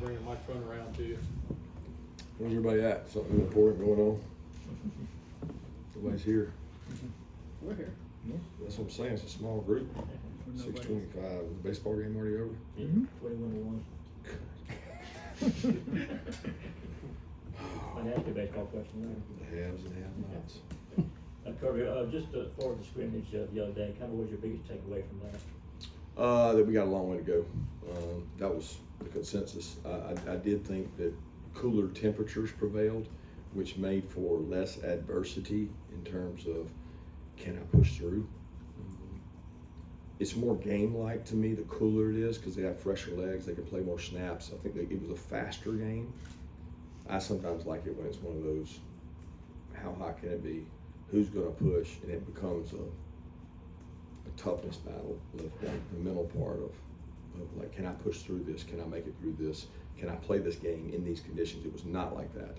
bring the microphone around to you. Where's everybody at? Something important going on? Everybody's here. We're here. That's what I'm saying. It's a small group. 6:25. The baseball game already over? Mm-hmm. 21-1. An active baseball question The haves and have-nots. there. Kirby, just for the scrimmage the other day, kind of what was your biggest takeaway from that? That we got a long way to go. That was the consensus. I did think that cooler temperatures prevailed, which made for less adversity in terms of can I push through. It's more game-like to me the cooler it is because they have fresher legs, they can play more snaps. I think it was a faster game. I sometimes like it when it's one of those, how high can it be? Who's going to push? And it becomes a toughness battle of like the mental part of like, can I push through this? Can I make it through this? Can I play this game in these conditions? It was not like that.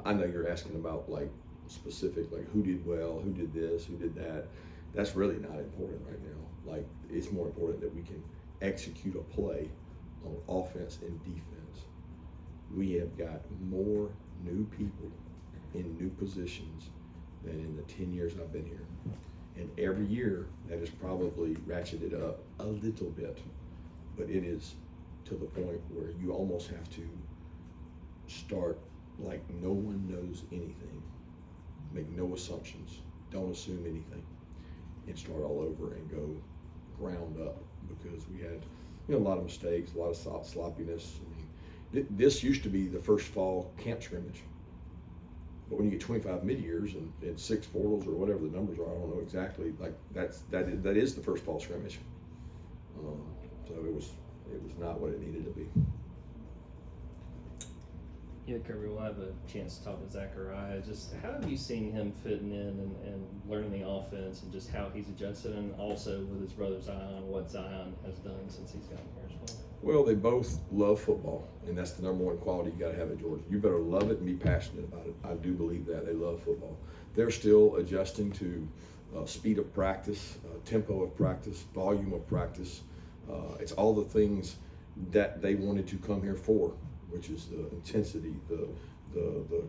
I know you're asking about like specific, like who did well, who did this, who did that. That's really not important right now. Like, it's more important that we can execute a play on offense and defense. We have got more new people in new positions than in the 10 years I've been here. And every year that has probably ratcheted up a little bit, but it is to the point where you almost have to start like no one knows anything, make no assumptions, don't assume anything, and start all over and go ground up, because we had a lot of mistakes, a lot of sloppiness. I mean, this used to be the first fall camp scrimmage, but when you get 25 mid-years and 6 portals or whatever the numbers are, I don't know exactly, like that is the first fall scrimmage. So it was not what it needed to be. Yeah, Kirby, we'll have a chance to talk to Zachariah. Just how have you seen him fitting in and learning the offense, and just how he's adjusted, and also with his brother Zion, what Zion has done since he's gotten here as well? Well, they both love football, and that's the number one quality you got to have at Georgia. You better love it and be passionate about it. I do believe that. They love football. They're still adjusting to speed of practice, tempo of practice, volume of practice. It's all the things that they wanted to come here for, which is the intensity, the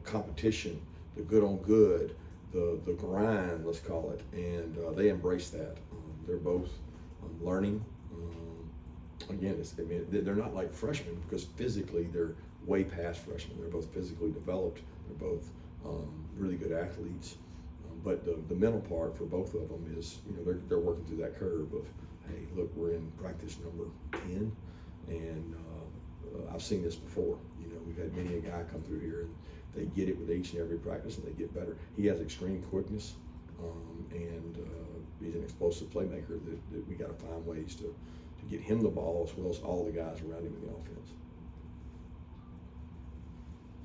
competition, the good on good, the grind, let's call it, and they embrace that. They're both learning. Again, they're not like freshmen because physically they're way past freshmen. They're both physically developed. They're both really good athletes. But the mental part for both of them is, they're working through that curve of, hey, look, we're in practice number 10, and I've seen this before. We've had many a guy come through here, and they get it with each and every practice, and they get better. He has extreme quickness, and he's an explosive playmaker that we got to find ways to get him the ball as well as all the guys around him in the offense.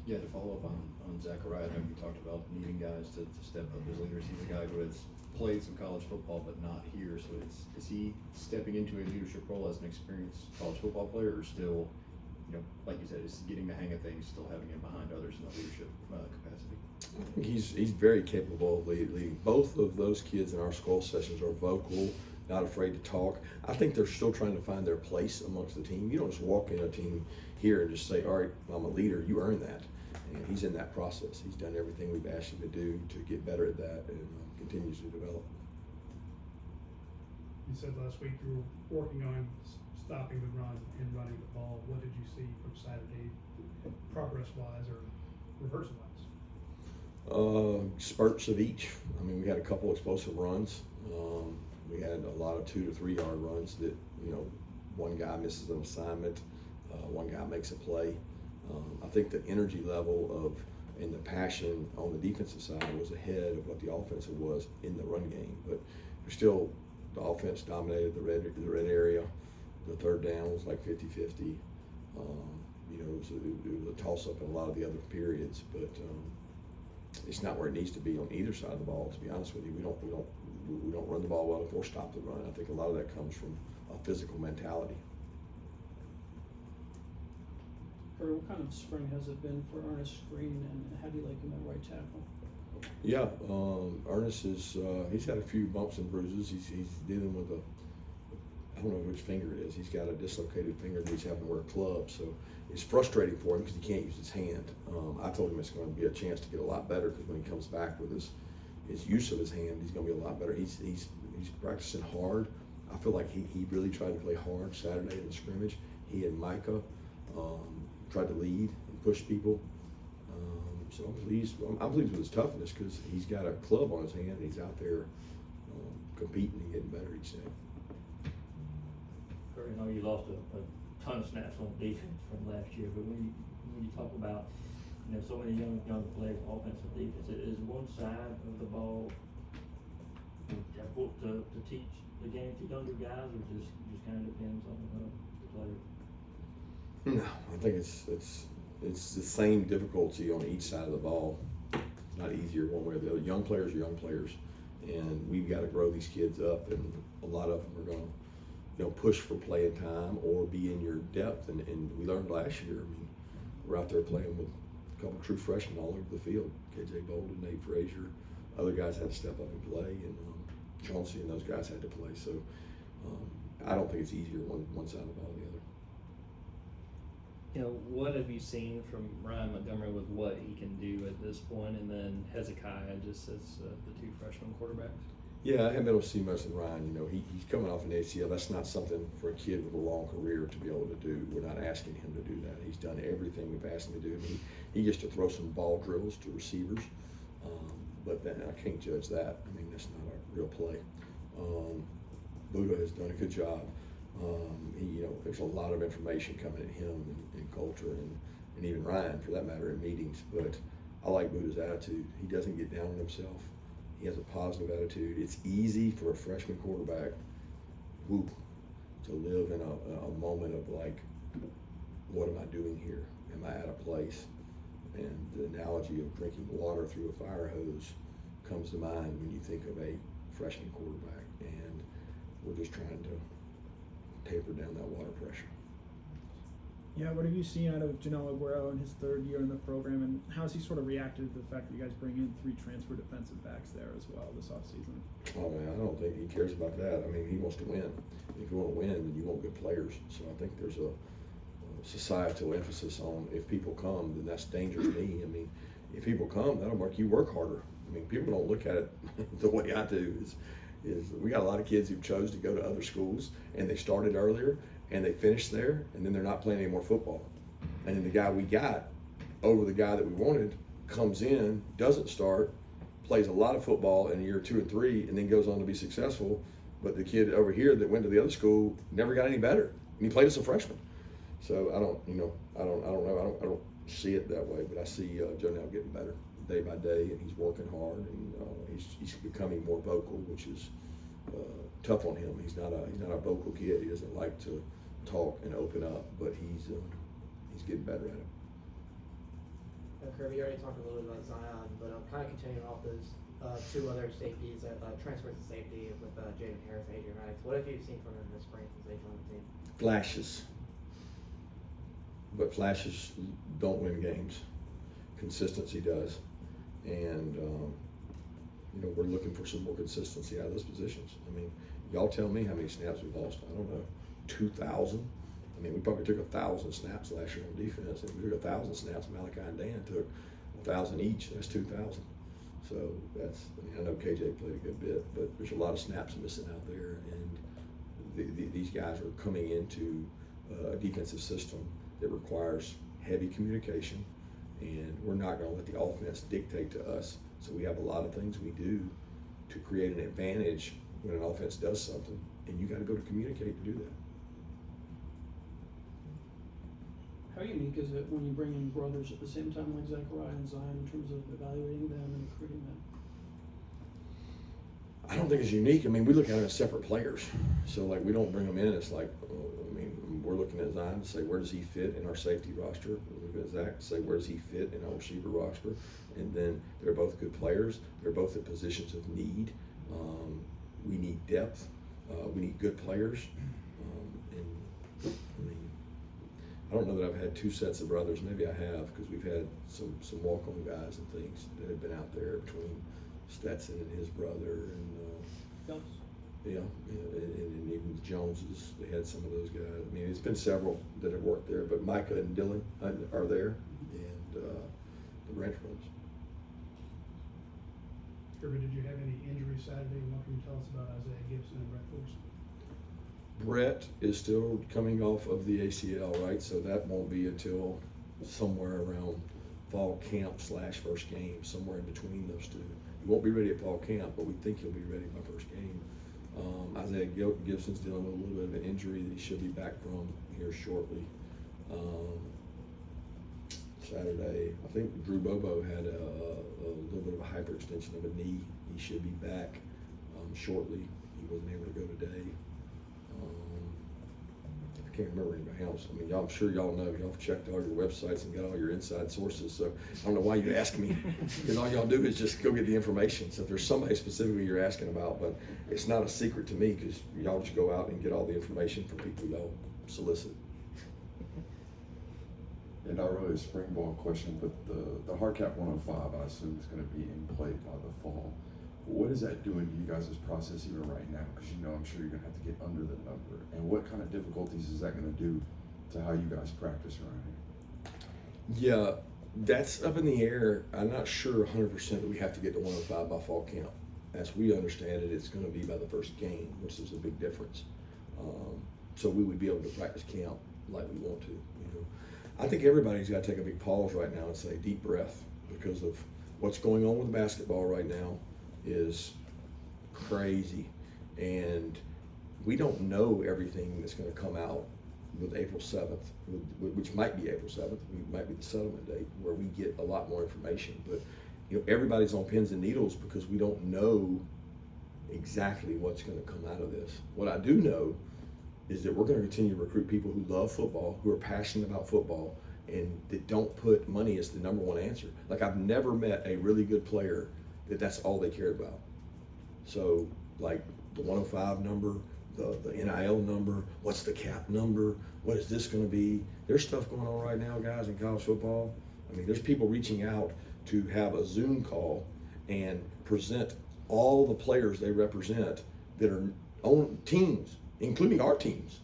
Yeah, to follow up on Zachariah, I know you talked about needing guys to step up as leaders. He's a guy who has played some college football but not here, so is he stepping into a leadership role as an experienced college football player, or still, like you said, is getting the hang of things, still having him behind others in the leadership capacity? I think he's very capable of leading. Both of those kids in our skull sessions are vocal, not afraid to talk. I think they're still trying to find their place amongst the team. You don't just walk in a team here and just say, all right, I'm a leader. You earn that. And he's in that process. He's done everything we've asked him to do to get better at that, and continues to develop. You said last week you were working on stopping the run and running the ball. What did you see from Saturday, progress-wise or reverse-wise? Spurts of each. I mean, we had a couple explosive runs. We had a lot of 2 to 3 yard runs that, one guy misses an assignment, one guy makes a play. I think the energy level and the passion on the defensive side was ahead of what the offensive was in the run game. But still, the offense dominated the red area. The third down was like 50-50. It was a toss-up in a lot of the other periods, but it's not where it needs to be on either side of the ball. To be honest with you, we don't run the ball well or stop the run. I think a lot of that comes from a physical mentality. Or what kind of spring has it been for Ernest Green, and how do you like him at right tackle? Yeah, Ernest he's had a few bumps and bruises. He's dealing with I don't know which finger it is. He's got a dislocated finger that he's having to wear clubs. So it's frustrating for him because he can't use his hand. I told him it's going to be a chance to get a lot better because when he comes back with his use of his hand, he's going to be a lot better. He's practicing hard. I feel like he really tried to play hard Saturday in the scrimmage. He and Micah tried to lead and push people. So I'm pleased with his toughness because he's got a club on his hand and he's out there competing and getting better each day. Kirby, I know you lost a ton of snaps on defense from last year, but when you talk about, so many young players, offensive defense, is one side of the ball difficult to teach the game to younger guys, or just kind of depends on the player? No, I think it's the same difficulty on each side of the ball. It's not easier one way or the other. Young players are young players, and we've got to grow these kids up, and a lot of them are going to push for playing time or be in your depth, and we learned last year. I mean, we're out there playing with a couple true freshmen all over the field. KJ Bolden, Nate Frazier, other guys had to step up and play, and Chauncey and those guys had to play. So I don't think it's easier one side of the ball than the other. What have you seen from Ryan Montgomery with what he can do at this point, and then Hezekiah just as the two freshman quarterbacks? Yeah, I haven't been able to see much of Ryan. He's coming off an ACL. That's not something for a kid with a long career to be able to do. We're not asking him to do that. He's done everything we've asked him to do. He gets to throw some ball drills to receivers, but then I can't judge that. I mean, that's not a real play. Buddha has done a good job. There's a lot of information coming at him and Coulter and even Ryan, for that matter, in meetings. But I like Buddha's attitude. He doesn't get down on himself. He has a positive attitude. It's easy for a freshman quarterback, to live in a moment of like, what am I doing here? Am I out of place? And the analogy of drinking water through a fire hose comes to mind when you think of a freshman quarterback. And we're just trying to taper down that water pressure. Yeah, what have you seen out of Janelle Aguero in his third year in the program, and how has he sort of reacted to the fact that you guys bring in 3 transfer defensive backs there as well this offseason? Oh man, I don't think he cares about that. I mean, he wants to win. If you want to win, then you want good players. So I think there's a societal emphasis on if people come, then that's dangerous to me. I mean, if people come, that'll make you work harder. I mean, people don't look at it the way I do. Is we got a lot of kids who chose to go to other schools and they started earlier and they finished there and then they're not playing any more football. And then the guy we got over the guy that we wanted comes in, doesn't start, plays a lot of football in year 2 and 3, and then goes on to be successful. But the kid over here that went to the other school never got any better, and he played as a freshman. So I don't know. I don't see it that way, but I see Jonell getting better day by day, and he's working hard, and he's becoming more vocal, which is tough on him. He's not a vocal kid. He doesn't like to talk and open up, but he's getting better at it. Kirby, you already talked a little bit about Zion, but I'm kind of continuing off those 2 other safeties that transferred to safety with Jaden Harris and Adrian Maddox. What have you seen from them this spring since they joined the team? Flashes, but flashes don't win games. Consistency does, and we're looking for some more consistency out of those positions. I mean, y'all tell me how many snaps we've lost. I don't know, 2,000. I mean, we probably took 1,000 snaps last year on defense. If we took 1,000 snaps, Malachi and Dan took 1,000 each. That's 2,000. So I know KJ played a good bit, but there's a lot of snaps missing out there, and these guys are coming into a defensive system that requires heavy communication, and we're not going to let the offense dictate to us. So we have a lot of things we do to create an advantage when an offense does something, and you got to be able to communicate to do that. How unique is it when you bring in brothers at the same time like Zachariah and Zion in terms of evaluating them and recruiting them? I don't think it's unique. I mean, we look at it as separate players. So, like, we don't bring them in. It's like, we're looking at Zion to say, where does he fit in our safety roster? We look at Zach to say, where does he fit in our receiver roster? And then they're both good players. They're both in positions of need. We need depth. We need good players. I don't know that I've had 2 sets of brothers. Maybe I have, because we've had some walk-on guys and things that have been out there between Stetson and his brother, and Yeah, and even the Joneses, they had some of those guys. I mean, it's been several that have worked there, but Micah and Dylan are there, and the Ranch Brothers. Kirby, did you have any injuries Saturday? What can you tell us about Isaiah Gibson and Brett Force? Brett is still coming off of the ACL, right? So that won't be until somewhere around fall camp / first game, somewhere in between those two. He won't be ready at fall camp, but we think he'll be ready by first game. Isaiah Gibson's dealing with a little bit of an injury that he should be back from here shortly. Saturday, I think Drew Bobo had a little bit of a hyperextension of a knee. He should be back shortly. He wasn't able to go today. I can't remember anybody else. I mean, I'm sure y'all know. Y'all have checked all your websites and got all your inside sources. So I don't know why you ask me, because all y'all do is just go get the information. So if there's somebody specifically you're asking about, but it's not a secret to me, because y'all just go out and get all the information from people y'all solicit. And not really a spring ball question, but the Hardcap 105, I assume, is going to be in play by the fall. What is that doing to you guys' process even right now? Because I'm sure you're going to have to get under the number. And what kind of difficulties is that going to do to how you guys practice around here? Yeah, that's up in the air. I'm not sure 100% that we have to get to 105 by fall camp. As we understand it, it's going to be by the first game, which is a big difference. So we would be able to practice camp like we want to. I think everybody's got to take a big pause right now and say deep breath, because of what's going on with basketball right now is crazy, and we don't know everything that's going to come out with April 7th, which might be April 7th. It might be the settlement date where we get a lot more information. But everybody's on pins and needles because we don't know exactly what's going to come out of this. What I do know is that we're going to continue to recruit people who love football, who are passionate about football, and that don't put money as the number one answer. Like, I've never met a really good player that's all they cared about. So, like, the 105 number, the NIL number, what's the cap number, what is this going to be? There's stuff going on right now, guys, in college football. I mean, there's people reaching out to have a Zoom call and present all the players they represent that are on teams, including our teams.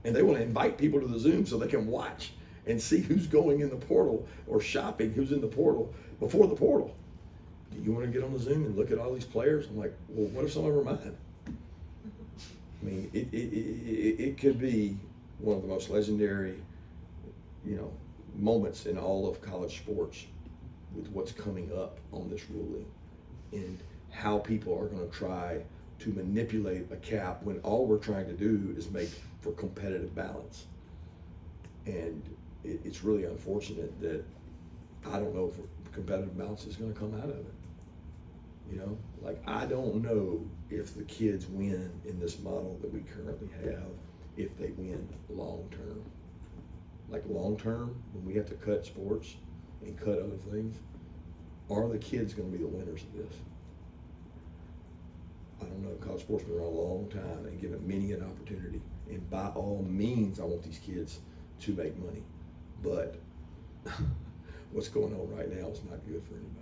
And they want to invite people to the Zoom so they can watch and see who's going in the portal, or shopping who's in the portal before the portal. Do you want to get on the Zoom and look at all these players? I'm like, well, what if some of them are mine? I mean, it could be one of the most legendary, moments in all of college sports, with what's coming up on this ruling and how people are going to try to manipulate a cap when all we're trying to do is make for competitive balance. And it's really unfortunate that I don't know if competitive balance is going to come out of it. I don't know if the kids win in this model that we currently have, if they win long term. Like, long term, when we have to cut sports and cut other things, are the kids going to be the winners of this? I don't know. College sports been around a long time and given many an opportunity. And by all means, I want these kids to make money. But what's going on right now is not good for anybody.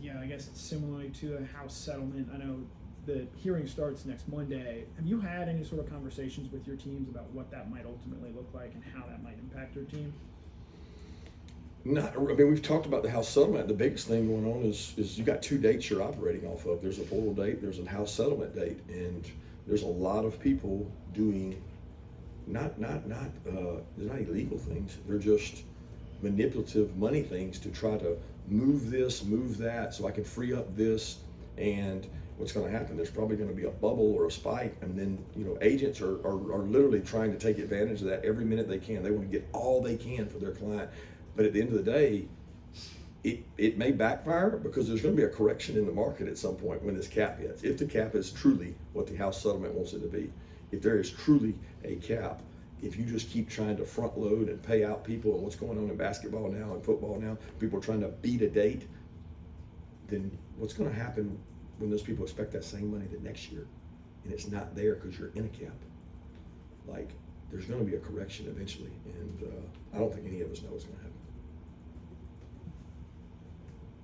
Yeah, I guess similarly to the House settlement, I know the hearing starts next Monday. Have you had any sort of conversations with your teams about what that might ultimately look like and how that might impact your team? We've talked about the House settlement. The biggest thing going on is you got two dates you're operating off of. There's a portal date, there's a House settlement date, and there's a lot of people doing they're not illegal things. They're just manipulative money things to try to move this, move that, so I can free up this. And what's going to happen? There's probably going to be a bubble or a spike, and then agents are literally trying to take advantage of that every minute they can. They want to get all they can for their client. But at the end of the day, it may backfire, because there's going to be a correction in the market at some point when this cap hits. If the cap is truly what the House settlement wants it to be, if there is truly a cap, if you just keep trying to front load and pay out people, and what's going on in basketball now and football now, people are trying to beat a date, then what's going to happen when those people expect that same money the next year and it's not there because you're in a cap? Like, there's going to be a correction eventually, and I don't think any of us know what's going to happen.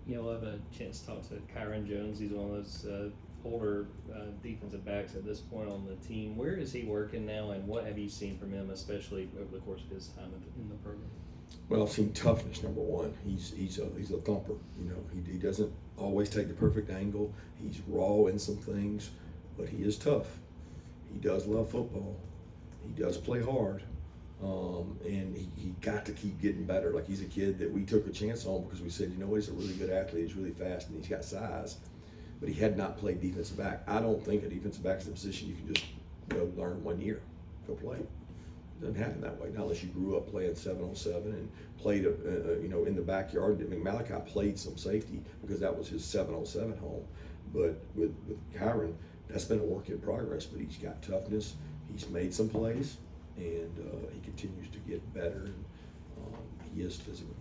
You know, we'll have a chance to talk to Kyron Jones. He's one of those older defensive backs at this point on the team. Where is he working now, and what have you seen from him, especially over the course of his time in the program? Well, I've seen toughness, number one. He's a thumper. You know, he doesn't always take the perfect angle. He's raw in some things, but he is tough. He does love football. He does play hard. And he got to keep getting better. Like, he's a kid that we took a chance on because we said, you know, he's a really good athlete. He's really fast and he's got size. But he had not played defensive back. I don't think a defensive back is a position you can just go learn 1 year, go play. It doesn't happen that way, not unless you grew up playing 7-on-7 and played, you know, in the backyard. I mean, Malachi played some safety because that was his 7-on-7 home. But with Kyron, that's been a work in progress. But he's got toughness. He's made some plays, and he continues to get better. And he is physical.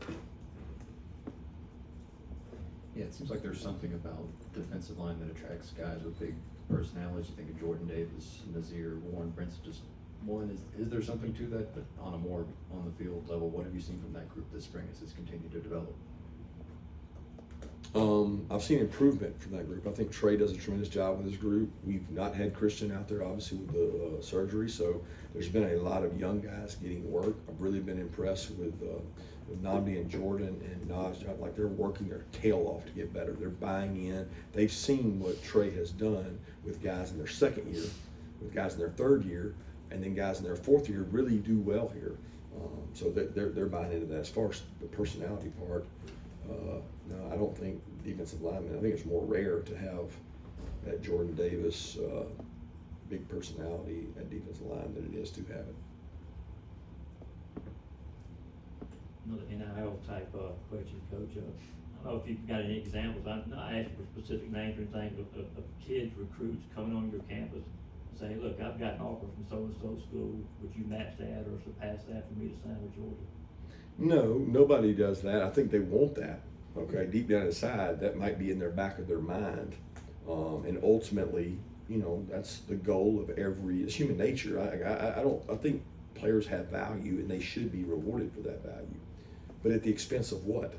Yeah, it seems like there's something about defensive line that attracts guys with big personalities. You think of Jordan Davis, Nazir, Warren Prince. Just one, is there something to that? But on a more on the field level, what have you seen from that group this spring as it's continued to develop? I've seen improvement from that group. I think Trey does a tremendous job with his group. We've not had Christian out there, obviously, with the surgery, so there's been a lot of young guys getting work. I've really been impressed with Nnamdi and Jordan and Naj. Like, they're working their tail off to get better. They're buying in. They've seen what Trey has done with guys in their second year, with guys in their third year, and then guys in their fourth year really do well here. So they're buying into that. As far as the personality part, no, I don't think defensive linemen, I think it's more rare to have that Jordan Davis big personality at defensive line than it is to have it. Another NIL type question, Coach. I don't know if you've got any examples. I'm not asking for specific names or anything, but of kids, recruits coming on your campus and saying, look, I've got an offer from so-and-so school. Would you match that or surpass that for me to sign with Georgia? No, Nobody does that. I think they want that. Okay, deep down inside, that might be in their back of their mind. And ultimately, you know, that's the goal of it's human nature. I think players have value and they should be rewarded for that value. But at the expense of what?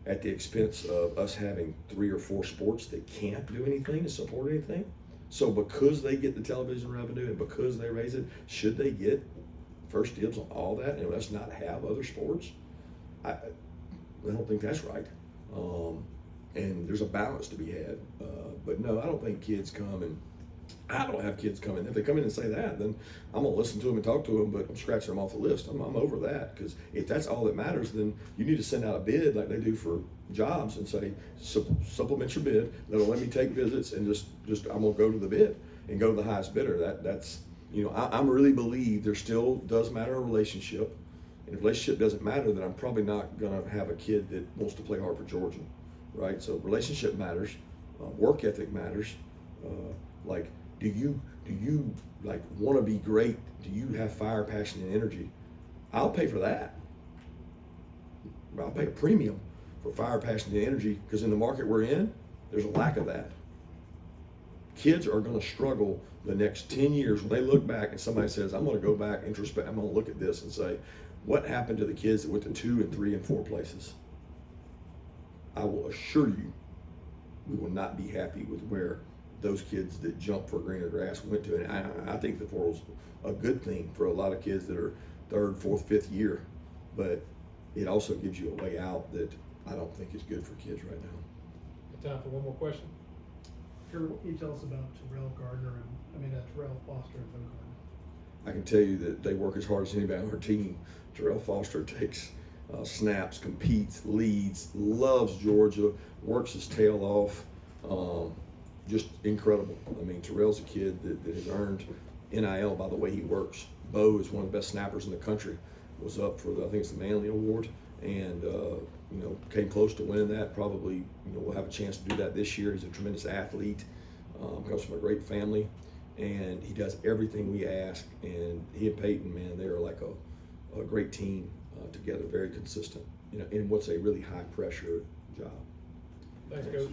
At the expense of us having 3 or 4 sports that can't do anything and support anything? So because they get the television revenue and because they raise it, should they get first dibs on all that and let's not have other sports? I don't think that's right. And there's a balance to be had. But no, I don't think kids come and I don't have kids come in. If they come in and say that, then I'm going to listen to them and talk to them, but I'm scratching them off the list. I'm over that, because if that's all that matters, then you need to send out a bid like they do for jobs and say, supplement your bid, that'll let me take visits, and just I'm going to go to the bid and go to the highest bidder. That's, you know, I really believe there still does matter a relationship. And if relationship doesn't matter, then I'm probably not going to have a kid that wants to play hard for Georgia, right? So relationship matters, work ethic matters. Like, do you like want to be great? Do you have fire, passion, and energy? I'll pay for that. I'll pay a premium for fire, passion, and energy, because in the market we're in, there's a lack of that. Kids are going to struggle the next 10 years when they look back and somebody says, I'm going to go back, introspect, I'm going to look at this and say, what happened to the kids that went to 2 and 3 and 4 places? I will assure you, we will not be happy with where those kids that jump for greener grass went to. And I think the portal's a good thing for a lot of kids that are 3rd, 4th, 5th year, but it also gives you a way out that I don't think is good for kids right now. Time for one more question. Kirby, what can you tell us about Terrell Foster and Bo Gardner? I can tell you that they work as hard as anybody on our team. Terrell Foster takes snaps, competes, leads, loves Georgia, works his tail off. Just incredible. I mean, Terrell's a kid that has earned NIL by the way he works. Bo is one of the best snappers in the country. Was up for I think it's the Manley Award, and you know, came close to winning that. Probably, you know, we'll have a chance to do that this year. He's a tremendous athlete. Comes from a great family, and he does everything we ask. And he and Peyton, man, they're like a great team together, very consistent. You know, in what's a really high pressure job. Thanks, Coach.